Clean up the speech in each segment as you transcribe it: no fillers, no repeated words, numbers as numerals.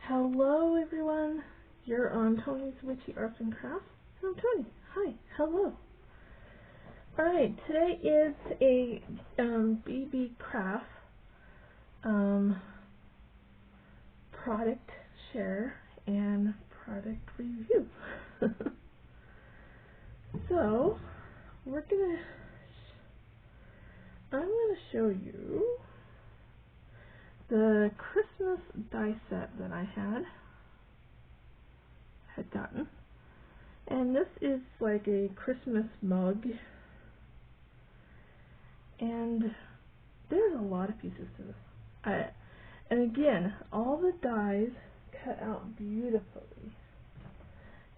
Hello everyone, you're on Tony's Witchy Arts and Crafts. I'm Tony. Hi, hello. Alright, today is a Beebeecraft product share and product review. So, I'm gonna show you the Christmas die set that I had gotten. And this is like a Christmas mug. And there's a lot of pieces to this. And again, all the dies cut out beautifully.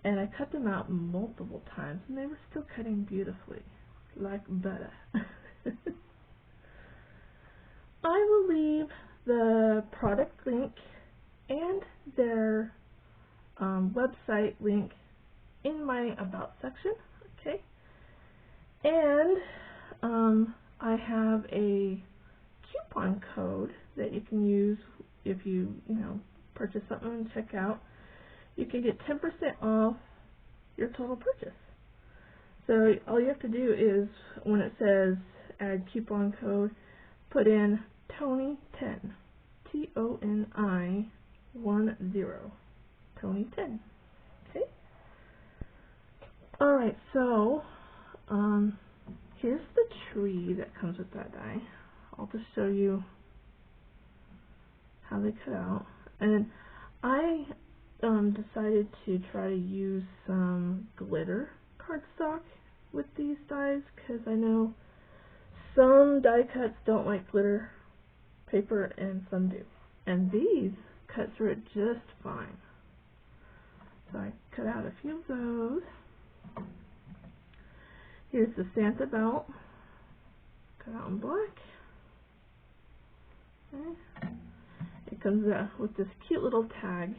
And I cut them out multiple times, and they were still cutting beautifully, like butter. I will leave the product link and their website link in my About section, okay? And I have a coupon code that you can use if you purchase something and check out. You can get 10% off your total purchase. So all you have to do is, when it says add coupon code, put in Tony10, Toni 10, Tony10. Okay. All right. So here's the tree that comes with that die. I'll just show you how they cut out. And I decided to try to use some glitter cardstock with these dies because I know some die cuts don't like glitter paper and some do. And these cut through it just fine. So I cut out a few of those. Here's the Santa belt, cut out in black. Okay. It comes out with this cute little tag.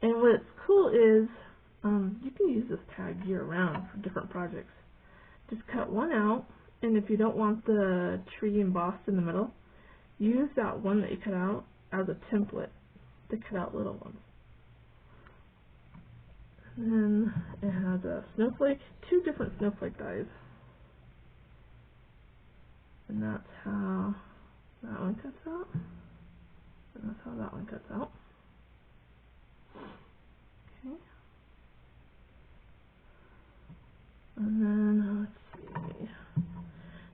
And what's cool is you can use this tag year round for different projects. Just cut one out, and if you don't want the tree embossed in the middle, use that one that you cut out as a template to cut out little ones. And then it has a snowflake, two different snowflake dies. And that's how that one cuts out. And that's how that one cuts out. Okay. And then, let's see.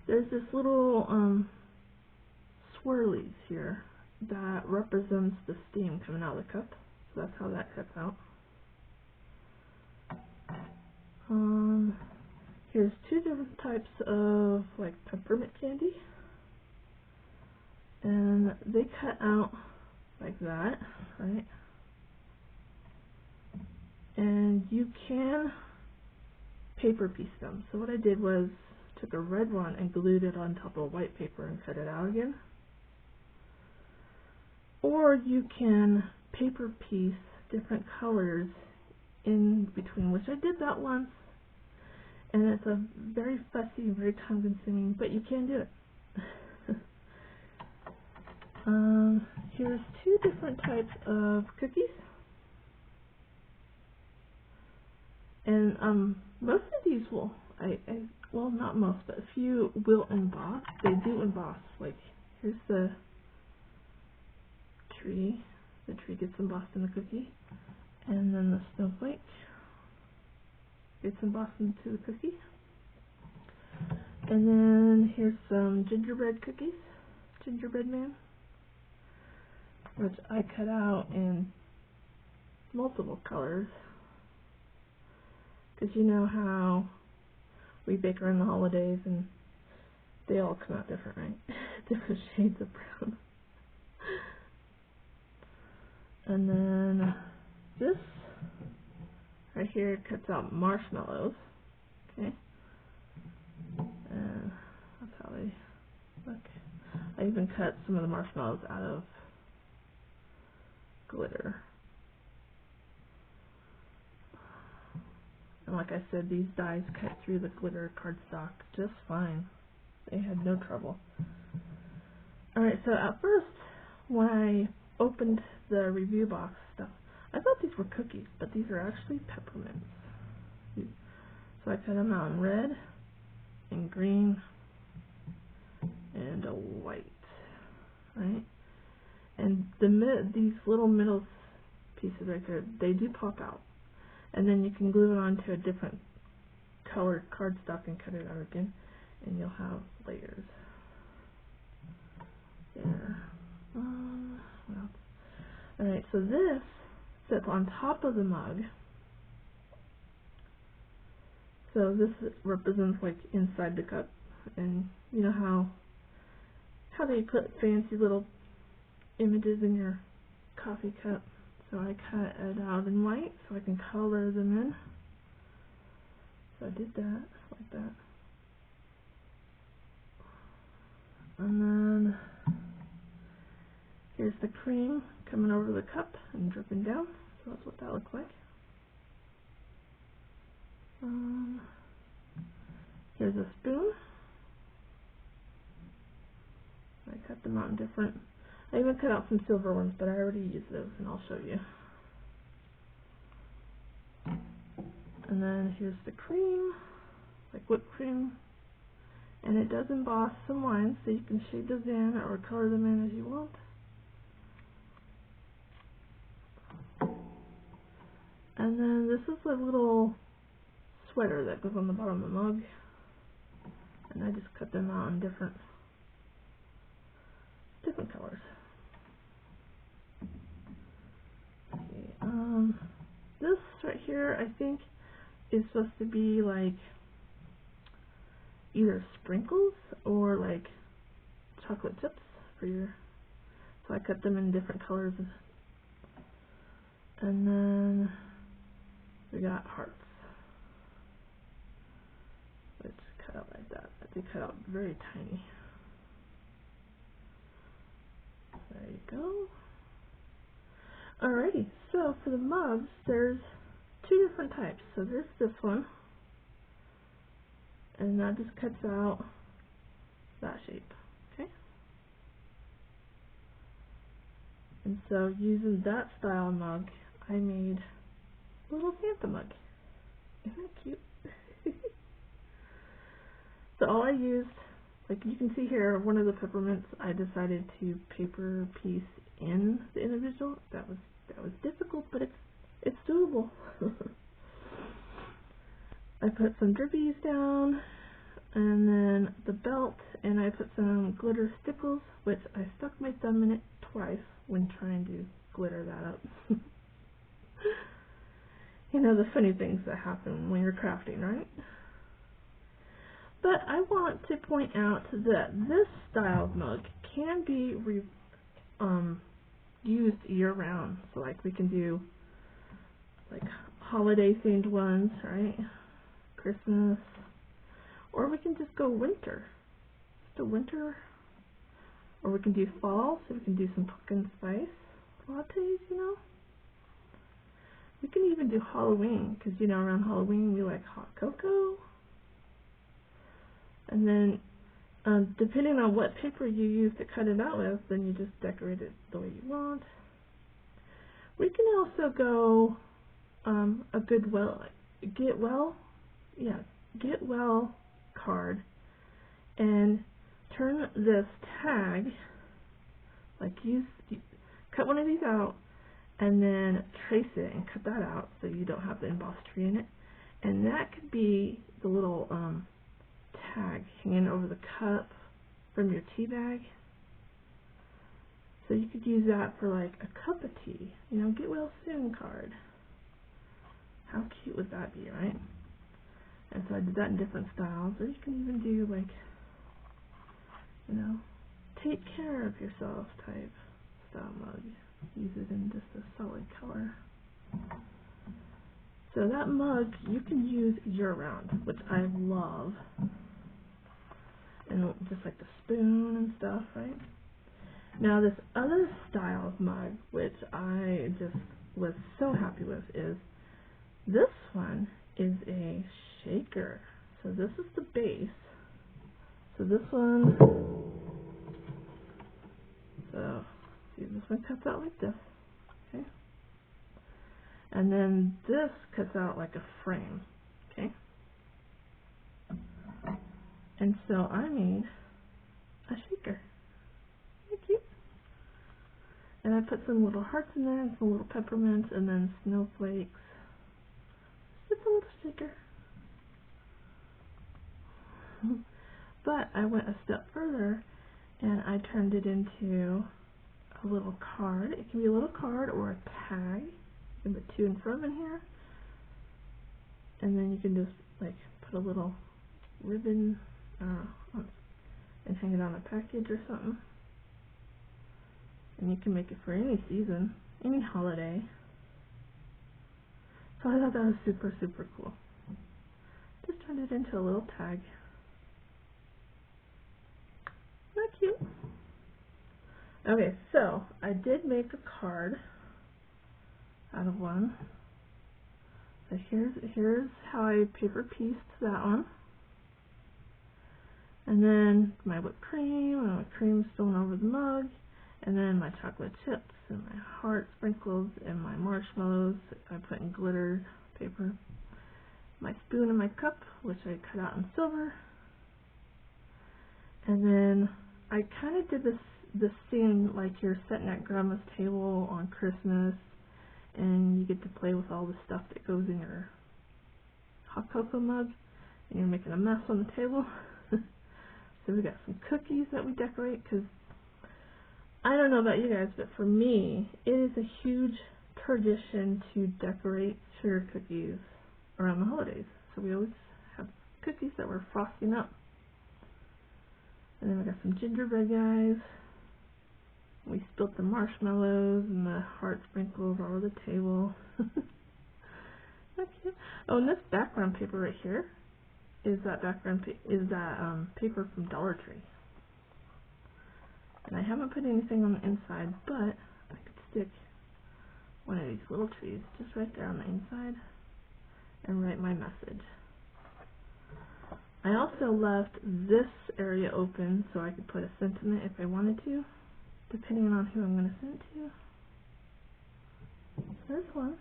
There's this little swirlies here that represents the steam coming out of the cup. So that's how that cuts out. Here's two different types of like peppermint candy. And they cut out like that, right? And you can paper piece them. So what I did was took a red one and glued it on top of white paper and cut it out again. Or you can paper piece different colors in between, which I did that once. And it's a very fussy, very time consuming, but you can do it. Here's two different types of cookies. And most of these will, well, not most, but a few will emboss. They do emboss. Like, here's the tree. The tree gets embossed in the cookie. And then the snowflake gets embossed into the cookie. And then here's some gingerbread cookies. Gingerbread man. Which I cut out in multiple colors. Because you know how we bake around the holidays and they all come out different, right? Different shades of brown. And then this right here cuts out marshmallows. Okay. And that's how they look. I even cut some of the marshmallows out of glitter. And like I said, these dies cut through the glitter cardstock just fine. They had no trouble. Alright, so at first, when I opened the review box stuff, I thought these were cookies, but these are actually peppermints. So I cut them out in red and green and a white, right? And these little middle pieces right there, they do pop out. And then you can glue it onto a different colored cardstock and cut it out again, and you'll have layers. There. What else? Alright, so this sits on top of the mug. So this represents like inside the cup, and you know how they put fancy little images in your coffee cup. So I cut it out in white so I can color them in. So I did that like that, and then here's the cream coming over the cup and dripping down. So that's what that looks like. Here's a spoon. I cut them out in different. I even cut out some silver ones, but I already used those, and I'll show you. And then here's the cream, like whipped cream, and it does emboss some lines, so you can shade those in or color them in as you want. And then this is a little sweater that goes on the bottom of the mug, and I just cut them out in different colors. Okay, this right here I think is supposed to be like either sprinkles or like chocolate chips for your. So I cut them in different colors, and then we got hearts, which cut out like that. They cut out very tiny. There you go. Alrighty, so for the mugs, there's two different types. So there's this one, and that just cuts out that shape, okay? And so using that style mug, I made a little Santa mug. Isn't that cute? So all I used, like you can see here, one of the peppermints, I decided to paper piece in the individual. That was difficult, but it's doable. I put some drippies down, and then the belt, and I put some glitter stickles, which I stuck my thumb in it twice when trying to glitter that up. You know, the funny things that happen when you're crafting, right? But I want to point out that this style of mug can be used year-round. So like we can do like holiday-themed ones, right? Christmas. Or we can just go winter. Just a winter. Or we can do fall, so we can do some pumpkin spice lattes, you know? We can even do Halloween, because, you know, around Halloween we like hot cocoa. And then, depending on what paper you use to cut it out with, then you just decorate it the way you want. We can also go a get well card and turn this tag, like cut one of these out and then trace it and cut that out so you don't have the embossed tree in it. And that could be the little tag hanging over the cup from your tea bag. So you could use that for like a cup of tea, you know, get well soon card. How cute would that be, right? And so I did that in different styles. Or you can even do like, you know, take care of yourself type style mug. Use it in just a solid color. So that mug you can use year-round, which I love. And just like the spoon and stuff, right? Now this other style of mug, which I just was so happy with, is this one is a shaker. So this is the base. So this one, so see this one cuts out like this, okay? And then this cuts out like a frame, okay? And so I made a shaker. Very cute. And I put some little hearts in there and some little peppermints and then snowflakes. Just a little shaker. But I went a step further and I turned it into a little card. It can be a little card or a tag. You can put 2 in front in here. And then you can just like put a little ribbon and hang it on a package or something. And you can make it for any season, any holiday. So I thought that was super, super cool. Just turned it into a little tag. Not cute? Okay, so I did make a card out of one. So here's how I paper pieced that one. And then my whipped cream, and my cream spilling over the mug, and then my chocolate chips, and my heart sprinkles, and my marshmallows I put in glitter paper. My spoon and my cup, which I cut out in silver. And then I kind of did this scene like you're sitting at grandma's table on Christmas, and you get to play with all the stuff that goes in your hot cocoa mug, and you're making a mess on the table. So we got some cookies that we decorate, because I don't know about you guys, but for me, it is a huge tradition to decorate sugar cookies around the holidays. So we always have cookies that we're frosting up. And then we got some gingerbread guys. We spilled the marshmallows and the heart sprinkles all over the table. Okay. Oh, and this background paper right here is that paper from Dollar Tree. And I haven't put anything on the inside, but I could stick one of these little trees just right there on the inside and write my message. I also left this area open so I could put a sentiment if I wanted to, depending on who I'm going to send it to. So there's one.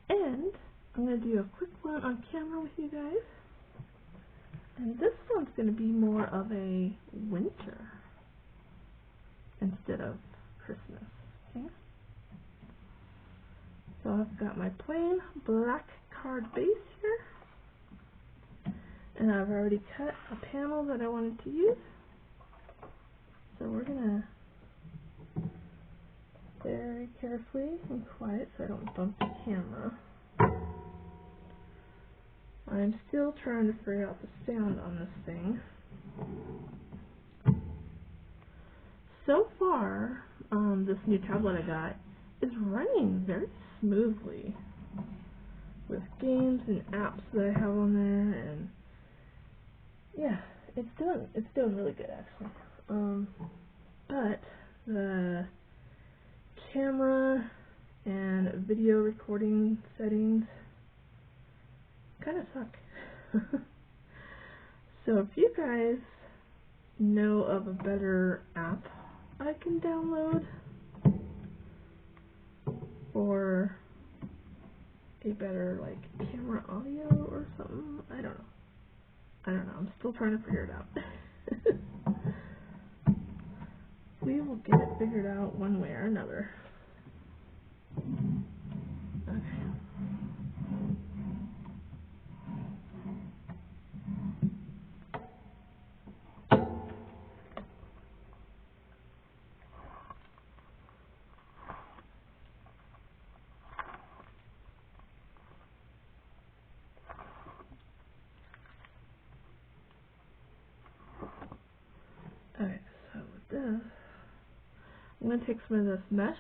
And I'm going to do a quick one on camera with you guys. And this one's going to be more of a winter instead of Christmas. Okay? So I've got my plain black card base here. And I've already cut a panel that I wanted to use. So we're going to very carefully and quiet so I don't bump the camera. I'm still trying to figure out the sound on this thing. So far, this new tablet I got is running very smoothly with games and apps that I have on there, and yeah, it's doing really good actually. But the camera and video recording settings kind of suck. So if you guys know of a better app I can download or a better like camera audio or something, I don't know. I'm still trying to figure it out. We will get it figured out one way or another. Okay. Okay, so with this, I'm going to take some of this mesh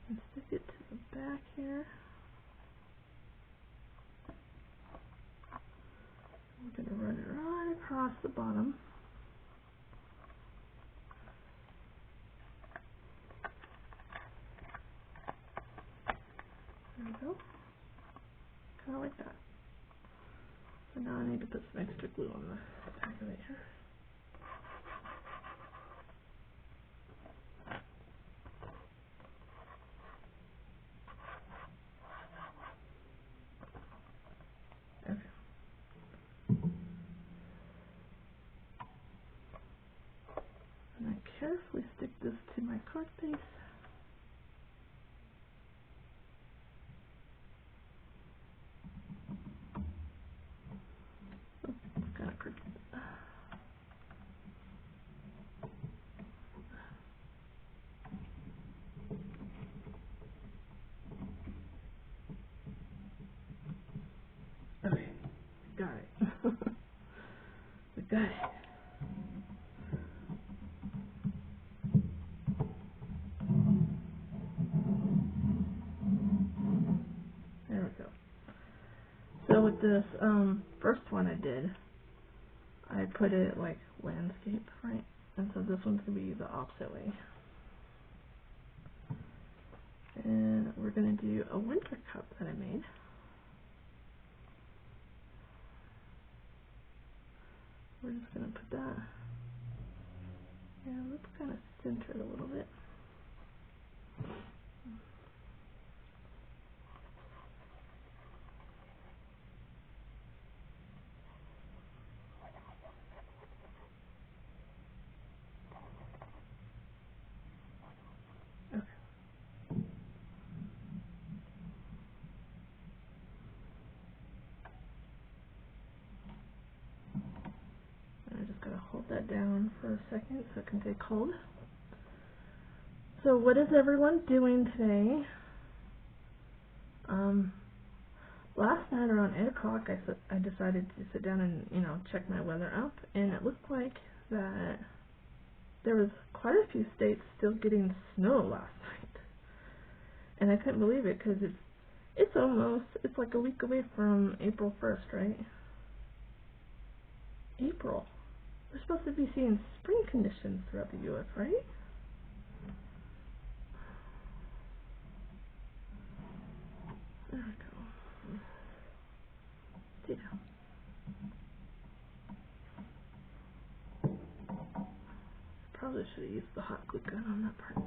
and stick it to the back here. We're going to run it right across the bottom. There we go. Kind of like that. So now I need to put some extra glue on the back of it here. carefully stick this to my card base. Oh, it's kind of crooked. Okay, got it. We got it. There we go. So with this first one I did, I put it like landscape, right? And so this one's going to be the opposite way. And we're going to do a winter cup that I made. We're just going to put that, yeah, let's kind of center it a little bit. Okay. And I just got to hold that down for a second so it can stay cold. So what is everyone doing today? Last night around 8 o'clock I decided to sit down and, check my weather app, and it looked like that there was quite a few states still getting snow last night. And I couldn't believe it because it's like a week away from April 1st, right? April. We're supposed to be seeing spring conditions throughout the U.S., right? There we go. Stay down. Probably should have used the hot glue gun on that part.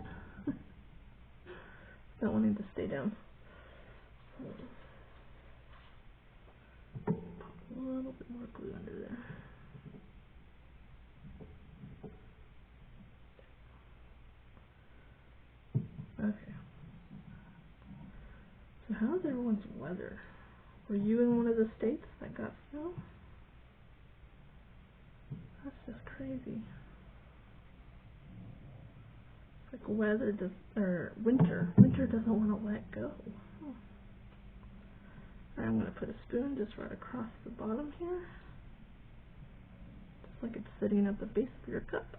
Not wanting to stay down. Pop a little bit more glue under there. Okay. So how is everyone's weather? Were you in one of the states that got snow? That's just crazy. It's like winter. Winter doesn't want to let go. Oh. Alright, I'm going to put a spoon just right across the bottom here. Just like it's sitting at the base of your cup.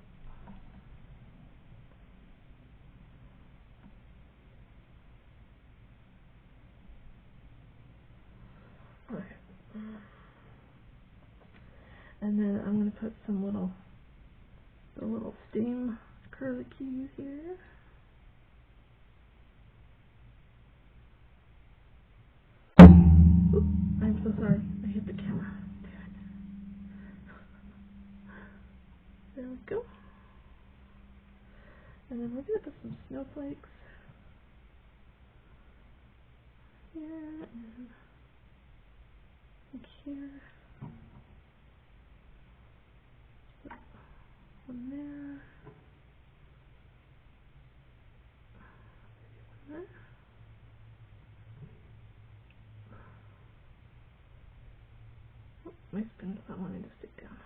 Okay. And then I'm going to put some little steam curlicues here. Oop, I'm so sorry. I hit the camera. There we go. And then we're going to put some snowflakes here and here. One there. One there. Oh, my spoon's not wanting to stick down.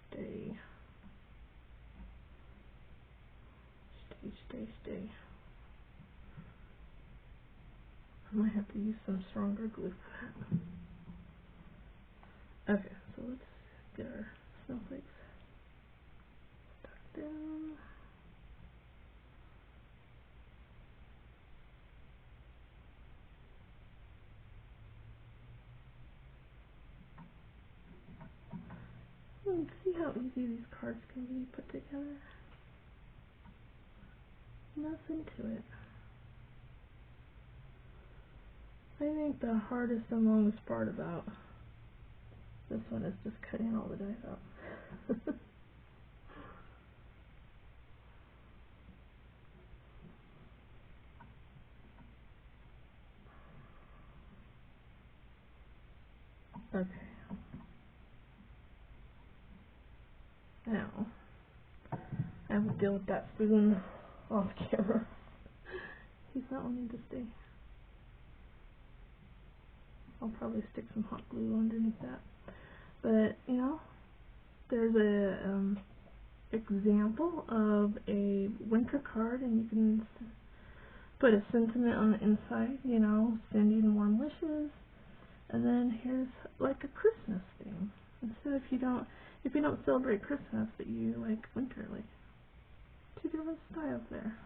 Stay. Stay. I might have to use some stronger glue for that. Okay, so let's get our snowflakes stuck down. See how easy these cards can be put together? Nothing to it. I think the hardest and longest part about this one is just cutting all the dies out. Okay. Now, I will deal with that spoon off camera. He's not wanting to stay. I'll probably stick some hot glue underneath that. But, you know, there's a example of a winter card, and you can put a sentiment on the inside, you know, sending warm wishes. And then here's like a Christmas theme. Instead, if you don't celebrate Christmas, but you like winter, like 2 different styles there.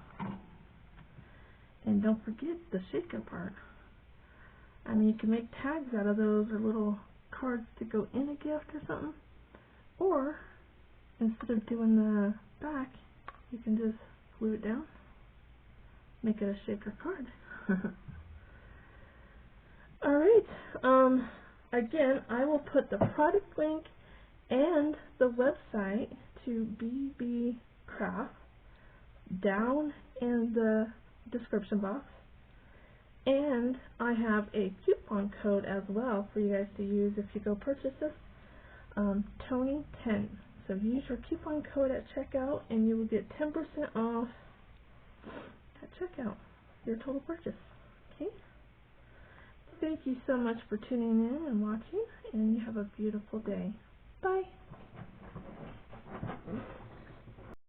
And don't forget the shaker part. I mean, you can make tags out of those or little cards to go in a gift or something. Or, instead of doing the back, you can just glue it down. Make it a shaker card. Alright, again, I will put the product link and the website to Beebeecraft down in the description box. And I have a coupon code as well for you guys to use if you go purchase this. Tony10. So use your coupon code at checkout and you will get 10% off at checkout your total purchase. Okay? Thank you so much for tuning in and watching, and you have a beautiful day. Bye.